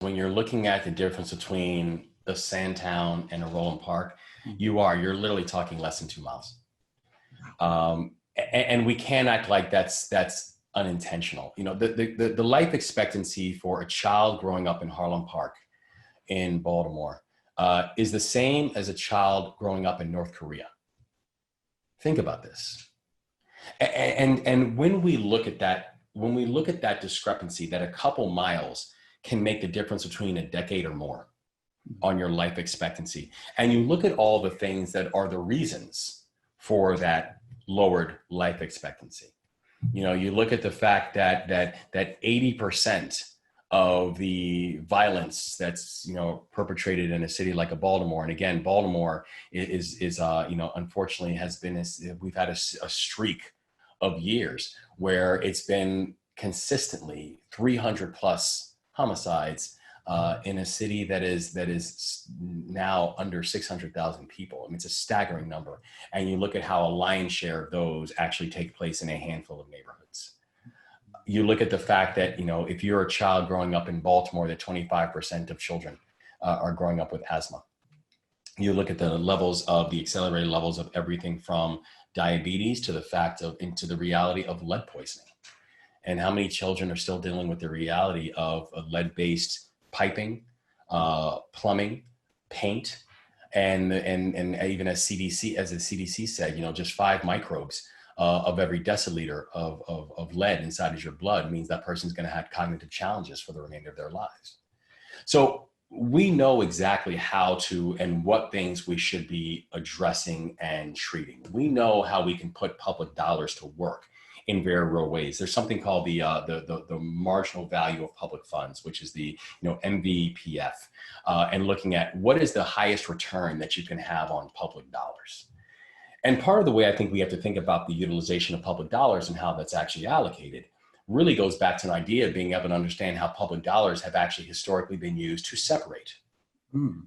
when you're looking at the difference between a Sandtown and a Roland Park, you're literally talking less than 2 miles. And we can't act like that's unintentional. You know, the life expectancy for a child growing up in Harlem Park in Baltimore is the same as a child growing up in North Korea. Think about this. And when we look at that discrepancy, that a couple miles can make the difference between a decade or more on your life expectancy, and you look at all the things that are the reasons for that lowered life expectancy. You know, you look at the fact that 80% of the violence that's, you know, perpetrated in a city like a Baltimore, and again, Baltimore is you know, unfortunately has been, we've had a streak of years where it's been consistently 300 plus homicides in a city that is now under 600,000 people. I mean, it's a staggering number. And you look at how a lion's share of those actually take place in a handful of neighborhoods. You look at the fact that, you know, if you're a child growing up in Baltimore, that 25% of children are growing up with asthma. You look at the levels of the accelerated levels of everything from diabetes to the fact of, into the reality of lead poisoning, and how many children are still dealing with the reality of lead-based piping, plumbing, paint, and even as the CDC said, you know, just 5 microbes of every deciliter of lead inside of your blood means that person's going to have cognitive challenges for the remainder of their lives. So we know exactly how to and what things we should be addressing and treating. We know how we can put public dollars to work in very real ways. There's something called the marginal value of public funds, which is the, you know, MVPF, and looking at what is the highest return that you can have on public dollars. And part of the way I think we have to think about the utilization of public dollars and how that's actually allocated really goes back to an idea of being able to understand how public dollars have actually historically been used to separate,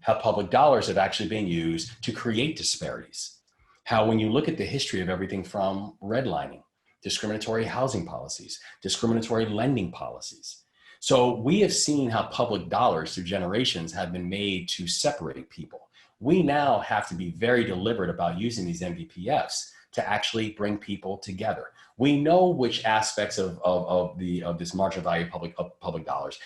how public dollars have actually been used to create disparities, how when you look at the history of everything from redlining, discriminatory housing policies, discriminatory lending policies. So we have seen how public dollars through generations have been made to separate people. We now have to be very deliberate about using these MVPFs to actually bring people together. We know which aspects of this marginal value of public dollars,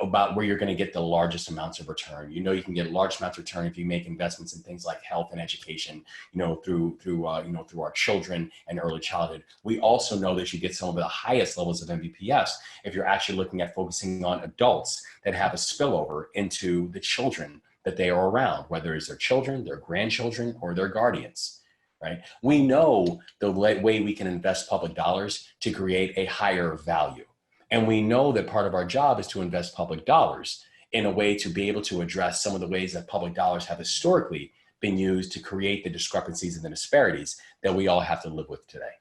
about where you're going to get the largest amounts of return. You know, you can get large amounts of return if you make investments in things like health and education, you know, through our children and early childhood. We also know that you get some of the highest levels of MVPFs if you're actually looking at focusing on adults that have a spillover into the children that they are around, whether it's their children, their grandchildren, or their guardians. Right? We know the way we can invest public dollars to create a higher value. And we know that part of our job is to invest public dollars in a way to be able to address some of the ways that public dollars have historically been used to create the discrepancies and the disparities that we all have to live with today.